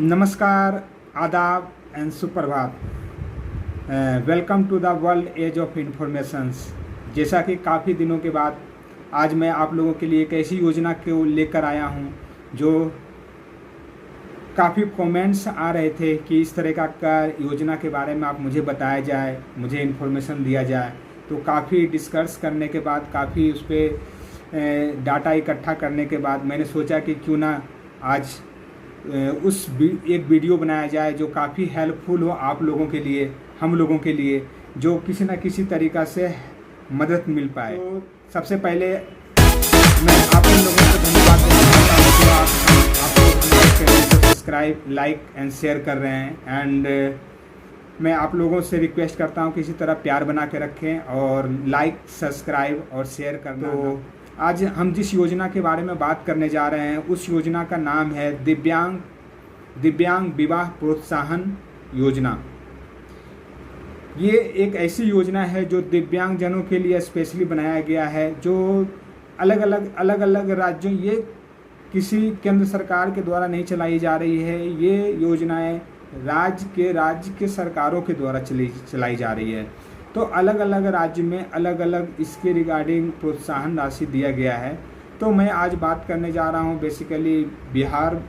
नमस्कार, आदाब एंड सुप्रभात। Welcome to the world age of informations. जैसा कि काफ़ी दिनों के बाद आज मैं आप लोगों के लिए एक ऐसी योजना को लेकर आया हूं जो काफ़ी कमेंट्स आ रहे थे कि इस तरह का योजना के बारे में आप मुझे बताया जाए, मुझे इन्फॉर्मेशन दिया जाए। तो काफ़ी डिस्कस करने के बाद, काफ़ी उस पर डाटा इकट्ठा करने के बाद मैंने सोचा कि क्यों ना आज एक वीडियो बनाया जाए जो काफ़ी हेल्पफुल हो आप लोगों के लिए, हम लोगों के लिए, जो किसी न किसी तरीक़ा से मदद मिल पाए। तो सबसे पहले मैं आप लोगों को धन्यवाद देना चाहता हूँ कि आप लोग हमारे चैनल को सब्सक्राइब, लाइक एंड शेयर कर रहे हैं। एंड मैं आप लोगों से रिक्वेस्ट करता हूँ कि इसी तरह प्यार बना के रखें और लाइक, सब्सक्राइब और शेयर करना। तो आज हम जिस योजना के बारे में बात करने जा रहे हैं उस योजना का नाम है दिव्यांग विवाह प्रोत्साहन योजना। ये एक ऐसी योजना है जो दिव्यांगजनों के लिए स्पेशली बनाया गया है, जो अलग अलग राज्यों, ये किसी केंद्र सरकार के द्वारा नहीं चलाई जा रही है। ये योजनाएं राज्य के सरकारों के द्वारा चलाई जा रही है। तो अलग अलग राज्य में अलग अलग इसके रिगार्डिंग प्रोत्साहन राशि दिया गया है। तो मैं आज बात करने जा रहा हूँ बेसिकली बिहार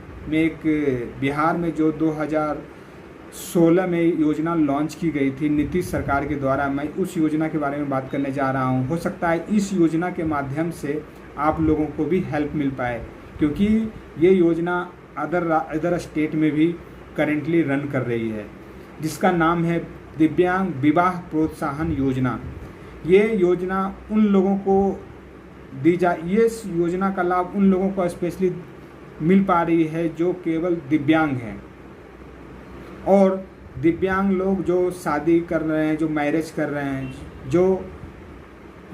में जो 2016 में योजना लॉन्च की गई थी नीतीश सरकार के द्वारा। मैं उस योजना के बारे में बात करने जा रहा हूँ। हो सकता है इस योजना के माध्यम से आप लोगों को भी हेल्प मिल पाए, क्योंकि ये योजना अदर स्टेट में भी करेंटली रन कर रही है, जिसका नाम है दिव्यांग विवाह प्रोत्साहन योजना। ये योजना उन लोगों को ये योजना का लाभ उन लोगों को स्पेशली मिल पा रही है जो केवल दिव्यांग हैं, और दिव्यांग लोग जो शादी कर रहे हैं, जो मैरिज कर रहे हैं, जो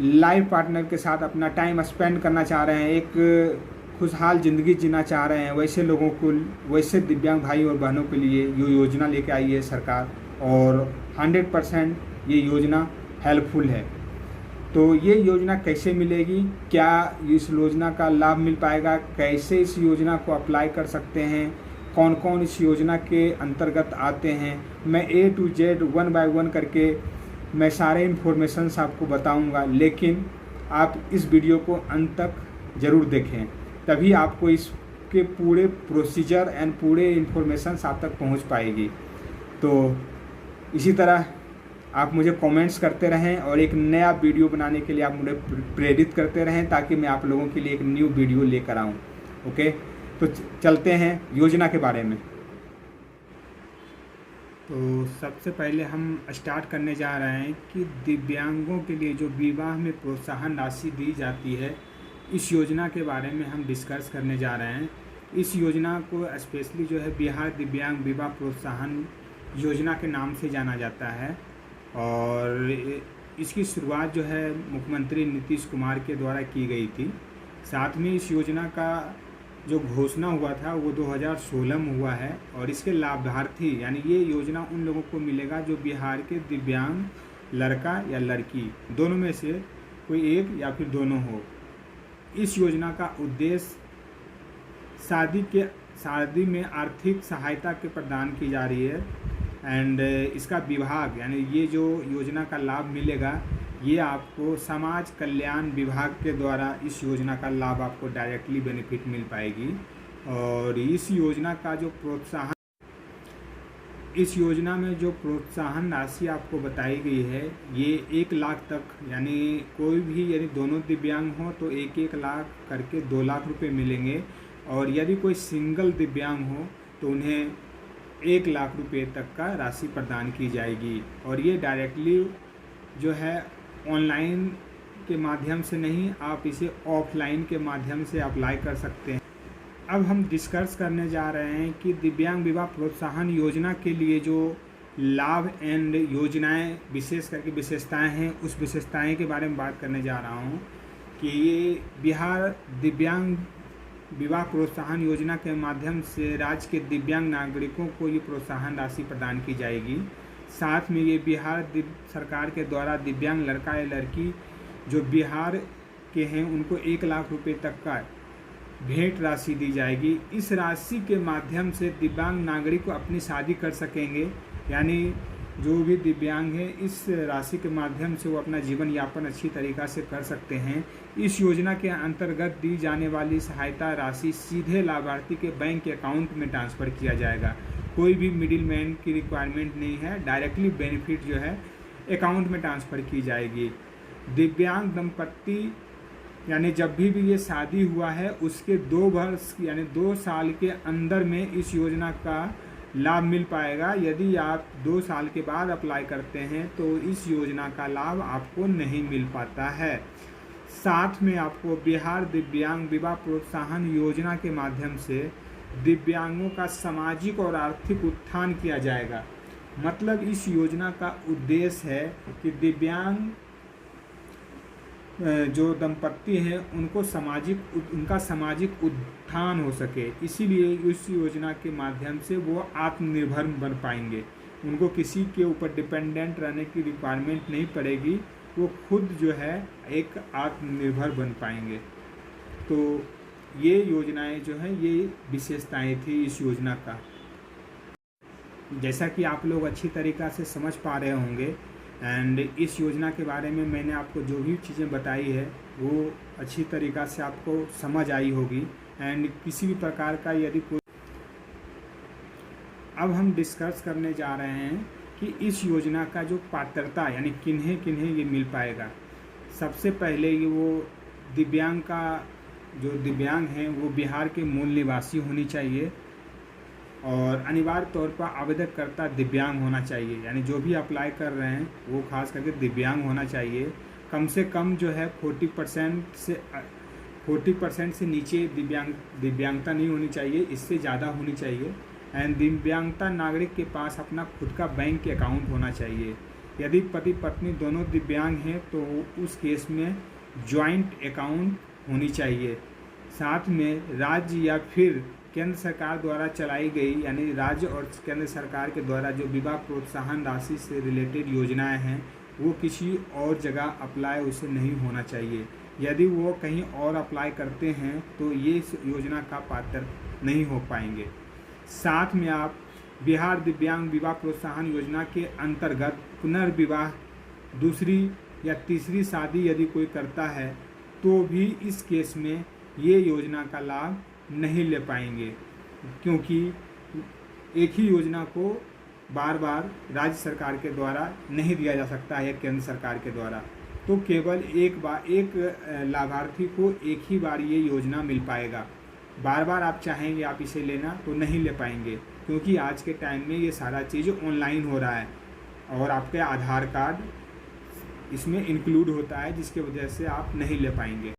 लाइफ पार्टनर के साथ अपना टाइम स्पेंड करना चाह रहे हैं, एक खुशहाल ज़िंदगी जीना चाह रहे हैं, वैसे लोगों को, वैसे दिव्यांग भाई और बहनों के लिए ये योजना लेके आई है सरकार, और 100% ये योजना हेल्पफुल है। तो ये योजना कैसे मिलेगी, क्या इस योजना का लाभ मिल पाएगा, कैसे इस योजना को अप्लाई कर सकते हैं, कौन कौन इस योजना के अंतर्गत आते हैं, मैं A to Z 1 by 1 करके मैं सारे इन्फॉर्मेशंस आपको बताऊंगा। लेकिन आप इस वीडियो को अंत तक ज़रूर देखें, तभी आपको इसके पूरे प्रोसीजर एंड पूरे इन्फॉर्मेशंस आप तक पहुंच पाएगी। तो इसी तरह आप मुझे कमेंट्स करते रहें और एक नया वीडियो बनाने के लिए आप मुझे प्रेरित करते रहें, ताकि मैं आप लोगों के लिए एक न्यू वीडियो लेकर आऊं। ओके, तो चलते हैं योजना के बारे में। तो सबसे पहले हम स्टार्ट करने जा रहे हैं कि दिव्यांगों के लिए जो विवाह में प्रोत्साहन राशि दी जाती है, इस योजना के बारे में हम डिस्कस करने जा रहे हैं। इस योजना को स्पेशली जो है बिहार दिव्यांग विवाह प्रोत्साहन योजना के नाम से जाना जाता है, और इसकी शुरुआत जो है मुख्यमंत्री नीतीश कुमार के द्वारा की गई थी। साथ में इस योजना का जो घोषणा हुआ था वो 2016 में हुआ है, और इसके लाभार्थी यानी ये योजना उन लोगों को मिलेगा जो बिहार के दिव्यांग लड़का या लड़की दोनों में से कोई एक या फिर दोनों हो। इस योजना का उद्देश्य शादी में आर्थिक सहायता के प्रदान की जा रही है, एंड इसका विभाग यानी ये जो योजना का लाभ मिलेगा ये आपको समाज कल्याण विभाग के द्वारा इस योजना का लाभ आपको डायरेक्टली बेनिफिट मिल पाएगी। और इस योजना में जो प्रोत्साहन राशि आपको बताई गई है ये 1 लाख तक, यानी कोई भी यदि दोनों दिव्यांग हो तो 1-1 लाख करके 2 लाख रुपए मिलेंगे, और यदि कोई सिंगल दिव्यांग हो तो उन्हें 1 लाख रुपए तक का राशि प्रदान की जाएगी। और ये डायरेक्टली जो है ऑनलाइन के माध्यम से नहीं, आप इसे ऑफलाइन के माध्यम से अप्लाई कर सकते हैं। अब हम डिस्कस करने जा रहे हैं कि दिव्यांग विवाह प्रोत्साहन योजना के लिए जो लाभ एंड योजनाएं, विशेष करके विशेषताएं हैं, उस विशेषताएं के बारे में बात करने जा रहा हूं कि ये बिहार दिव्यांग विवाह प्रोत्साहन योजना के माध्यम से राज्य के दिव्यांग नागरिकों को ये प्रोत्साहन राशि प्रदान की जाएगी। साथ में ये बिहार सरकार के द्वारा दिव्यांग लड़का या लड़की जो बिहार के हैं उनको 1 लाख रुपए तक का भेंट राशि दी जाएगी। इस राशि के माध्यम से दिव्यांग नागरिक को अपनी शादी कर सकेंगे, यानी जो भी दिव्यांग हैं इस राशि के माध्यम से वो अपना जीवन यापन अच्छी तरीक़ा से कर सकते हैं। इस योजना के अंतर्गत दी जाने वाली सहायता राशि सीधे लाभार्थी के बैंक अकाउंट में ट्रांसफ़र किया जाएगा। कोई भी मिडिल मैन की रिक्वायरमेंट नहीं है, डायरेक्टली बेनिफिट जो है अकाउंट में ट्रांसफ़र की जाएगी। दिव्यांग दंपत्ति यानी जब भी ये शादी हुआ है उसके 2 वर्ष यानी 2 साल के अंदर में इस योजना का लाभ मिल पाएगा। यदि आप 2 साल के बाद अप्लाई करते हैं तो इस योजना का लाभ आपको नहीं मिल पाता है। साथ में आपको बिहार दिव्यांग विवाह प्रोत्साहन योजना के माध्यम से दिव्यांगों का सामाजिक और आर्थिक उत्थान किया जाएगा। मतलब इस योजना का उद्देश्य है कि दिव्यांग जो दंपत्ति हैं उनका सामाजिक उत्थान हो सके, इसीलिए इस योजना के माध्यम से वो आत्मनिर्भर बन पाएंगे। उनको किसी के ऊपर डिपेंडेंट रहने की रिक्वायरमेंट नहीं पड़ेगी, वो खुद जो है एक आत्मनिर्भर बन पाएंगे। तो ये योजनाएं जो हैं ये विशेषताएं थी इस योजना का। जैसा कि आप लोग अच्छी तरीक़ा से समझ पा रहे होंगे एंड इस योजना के बारे में मैंने आपको जो भी चीज़ें बताई है वो अच्छी तरीक़ा से आपको समझ आई होगी। एंड किसी भी प्रकार का यदि कोई अब हम डिस्कस करने जा रहे हैं कि इस योजना का जो पात्रता यानी किन्हें किन्हें ये मिल पाएगा। सबसे पहले ये वो दिव्यांग का जो दिव्यांग हैं वो बिहार के मूल निवासी होनी चाहिए और अनिवार्य तौर पर आवेदनकर्ता दिव्यांग होना चाहिए, यानी जो भी अप्लाई कर रहे हैं वो खास करके दिव्यांग होना चाहिए। कम से कम जो है 40% से नीचे दिव्यांगता नहीं होनी चाहिए, इससे ज़्यादा होनी चाहिए। एंड दिव्यांगता नागरिक के पास अपना खुद का बैंक अकाउंट होना चाहिए। यदि पति पत्नी दोनों दिव्यांग हैं तो उस केस में जॉइंट अकाउंट होनी चाहिए। साथ में राज्य या फिर केंद्र सरकार द्वारा चलाई गई यानी राज्य और केंद्र सरकार के द्वारा जो विवाह प्रोत्साहन राशि से रिलेटेड योजनाएं हैं वो किसी और जगह अप्लाई उसे नहीं होना चाहिए। यदि वो कहीं और अप्लाई करते हैं तो ये इस योजना का पात्र नहीं हो पाएंगे। साथ में आप बिहार दिव्यांग विवाह प्रोत्साहन योजना के अंतर्गत पुनर्विवाह दूसरी या तीसरी शादी यदि कोई करता है तो भी इस केस में ये योजना का लाभ नहीं ले पाएंगे, क्योंकि एक ही योजना को बार बार राज्य सरकार के द्वारा नहीं दिया जा सकता है केंद्र सरकार के द्वारा। तो केवल एक लाभार्थी को एक ही बार ये योजना मिल पाएगा। बार बार आप चाहेंगे आप इसे लेना तो नहीं ले पाएंगे, क्योंकि आज के टाइम में ये सारा चीज़ ऑनलाइन हो रहा है और आपके आधार कार्ड इसमें इंक्लूड होता है, जिसकी वजह से आप नहीं ले पाएंगे।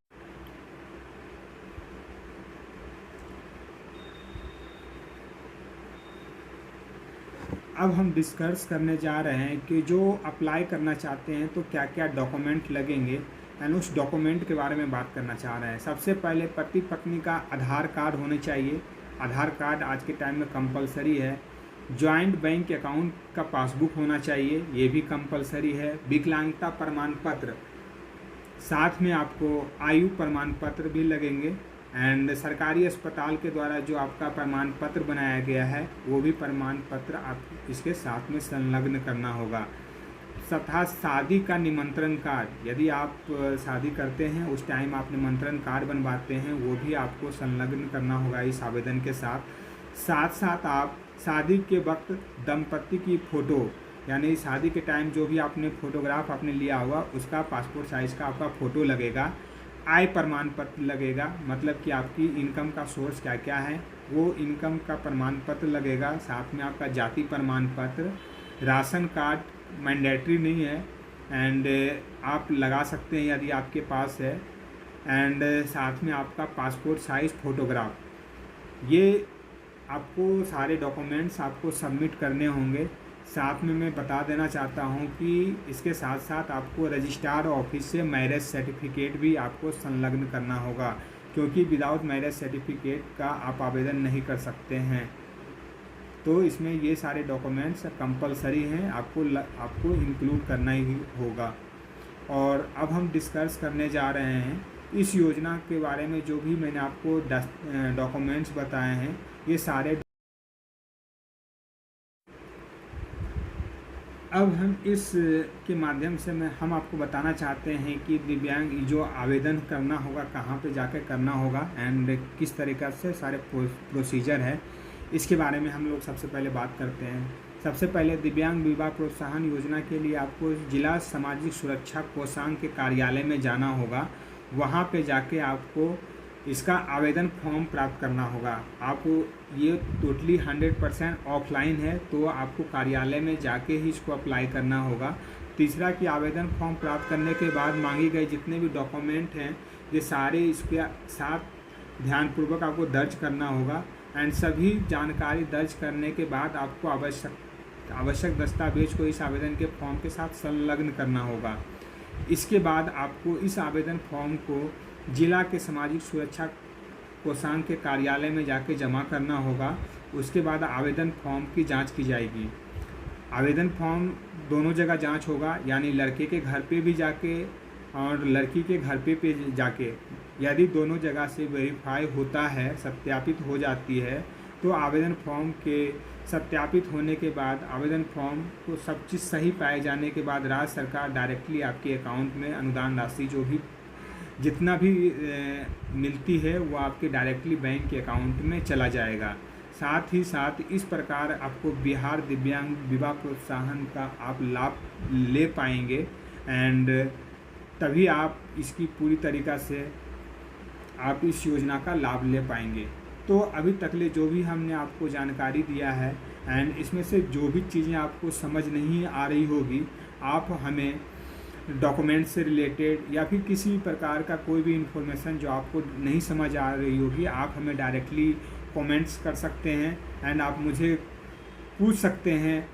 अब हम डिस्कस करने जा रहे हैं कि जो अप्लाई करना चाहते हैं तो क्या क्या डॉक्यूमेंट लगेंगे एंड उस डॉक्यूमेंट के बारे में बात करना चाह रहे हैं। सबसे पहले पति पत्नी का आधार कार्ड होने चाहिए। आधार कार्ड आज के टाइम में कंपलसरी है। जॉइंट बैंक अकाउंट का पासबुक होना चाहिए, ये भी कंपलसरी है। विकलांगता प्रमाण पत्र, साथ में आपको आयु प्रमाण पत्र भी लगेंगे। एंड सरकारी अस्पताल के द्वारा जो आपका प्रमाण पत्र बनाया गया है वो भी प्रमाण पत्र आप इसके साथ में संलग्न करना होगा। तथा शादी का निमंत्रण कार्ड, यदि आप शादी करते हैं उस टाइम आप निमंत्रण कार्ड बनवाते हैं वो भी आपको संलग्न करना होगा इस आवेदन के साथ साथ आप शादी के वक्त दंपत्ति की फ़ोटो यानी शादी के टाइम जो भी आपने फ़ोटोग्राफ आपने लिया हुआ उसका पासपोर्ट साइज़ का आपका फ़ोटो लगेगा। आय प्रमाण पत्र लगेगा, मतलब कि आपकी इनकम का सोर्स क्या क्या है वो इनकम का प्रमाण पत्र लगेगा। साथ में आपका जाति प्रमाण पत्र, राशन कार्ड मैंडेटरी नहीं है एंड आप लगा सकते हैं यदि आपके पास है। एंड साथ में आपका पासपोर्ट साइज़ फ़ोटोग्राफ, ये आपको सारे डॉक्यूमेंट्स आपको सबमिट करने होंगे। साथ में मैं बता देना चाहता हूं कि इसके साथ साथ आपको रजिस्ट्रार ऑफिस से मैरिज सर्टिफिकेट भी आपको संलग्न करना होगा, क्योंकि विदाउट मैरिज सर्टिफिकेट का आप आवेदन नहीं कर सकते हैं। तो इसमें ये सारे डॉक्यूमेंट्स कंपलसरी हैं, आपको इंक्लूड करना ही होगा। और अब हम डिस्कस करने जा रहे हैं इस योजना के बारे में जो भी मैंने आपको डॉक्यूमेंट्स बताए हैं, ये सारे अब हम इस के माध्यम से हम आपको बताना चाहते हैं कि दिव्यांग जो आवेदन करना होगा कहाँ पे जाकर करना होगा एंड किस तरीक़ा से सारे प्रोसीजर है, इसके बारे में हम लोग सबसे पहले बात करते हैं। सबसे पहले दिव्यांग विवाह प्रोत्साहन योजना के लिए आपको जिला सामाजिक सुरक्षा कोषांग के कार्यालय में जाना होगा। वहाँ पे जाके आपको इसका आवेदन फॉर्म प्राप्त करना होगा। आपको ये टोटली 100% ऑफलाइन है, तो आपको कार्यालय में जाके ही इसको अप्लाई करना होगा। तीसरा कि आवेदन फॉर्म प्राप्त करने के बाद मांगी गई जितने भी डॉक्यूमेंट हैं, ये सारे इसके साथ ध्यानपूर्वक आपको दर्ज करना होगा एंड सभी जानकारी दर्ज करने के बाद आपको आवश्यक दस्तावेज को इस आवेदन के फॉर्म के साथ संलग्न करना होगा। इसके बाद आपको इस आवेदन फॉर्म को जिला के सामाजिक सुरक्षा कोषांग के कार्यालय में जाके जमा करना होगा। उसके बाद आवेदन फॉर्म की जांच की जाएगी। आवेदन फॉर्म दोनों जगह जांच होगा, यानी लड़के के घर पे भी जाके और लड़की के घर पे जाके। यदि दोनों जगह से वेरीफाई होता है, सत्यापित हो जाती है, तो आवेदन फॉर्म के सत्यापित होने के बाद आवेदन फॉर्म को सब चीज़ सही पाए जाने के बाद राज्य सरकार डायरेक्टली आपके अकाउंट में अनुदान राशि जो भी जितना भी मिलती है वो आपके डायरेक्टली बैंक के अकाउंट में चला जाएगा। साथ ही साथ इस प्रकार आपको बिहार दिव्यांग विवाह प्रोत्साहन का आप लाभ ले पाएंगे एंड तभी आप इसकी पूरी तरीक़ा से आप इस योजना का लाभ ले पाएंगे। तो अभी तक ले जो भी हमने आपको जानकारी दिया है एंड इसमें से जो भी चीज़ें आपको समझ नहीं आ रही होगी, आप हमें डॉक्यूमेंट से रिलेटेड या फिर किसी भी प्रकार का कोई भी इन्फॉर्मेशन जो आपको नहीं समझ आ रही होगी, आप हमें डायरेक्टली कमेंट्स कर सकते हैं एंड आप मुझे पूछ सकते हैं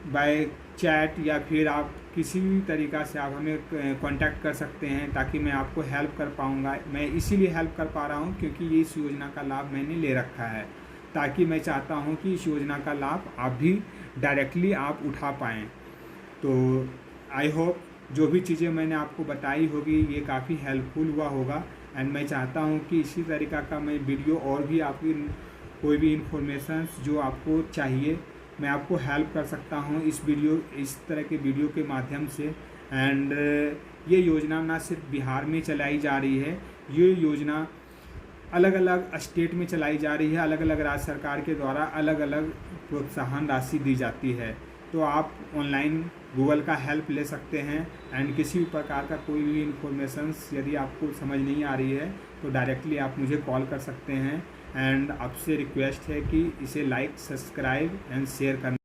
बाय चैट या फिर आप किसी भी तरीक़ा से आप हमें कांटेक्ट कर सकते हैं, ताकि मैं आपको हेल्प कर पाऊँगा। मैं इसीलिए हेल्प कर पा रहा हूँ क्योंकि ये इस योजना का लाभ मैंने ले रखा है, ताकि मैं चाहता हूँ कि इस योजना का लाभ आप भी डायरेक्टली आप उठा पाएँ। तो आई होप जो भी चीज़ें मैंने आपको बताई होगी ये काफ़ी हेल्पफुल हुआ होगा एंड मैं चाहता हूँ कि इसी तरीक़ा का मैं वीडियो और भी आपकी कोई भी इन्फॉर्मेशंस जो आपको चाहिए मैं आपको हेल्प कर सकता हूँ इस तरह के वीडियो के माध्यम से। एंड ये योजना ना सिर्फ बिहार में चलाई जा रही है, ये योजना अलग अलग स्टेट में चलाई जा रही है, अलग अलग राज्य सरकार के द्वारा अलग अलग प्रोत्साहन राशि दी जाती है। तो आप ऑनलाइन गूगल का हेल्प ले सकते हैं एंड किसी भी प्रकार का कोई भी इन्फॉर्मेशंस यदि आपको समझ नहीं आ रही है तो डायरेक्टली आप मुझे कॉल कर सकते हैं एंड आपसे रिक्वेस्ट है कि इसे लाइक, सब्सक्राइब एंड शेयर करना।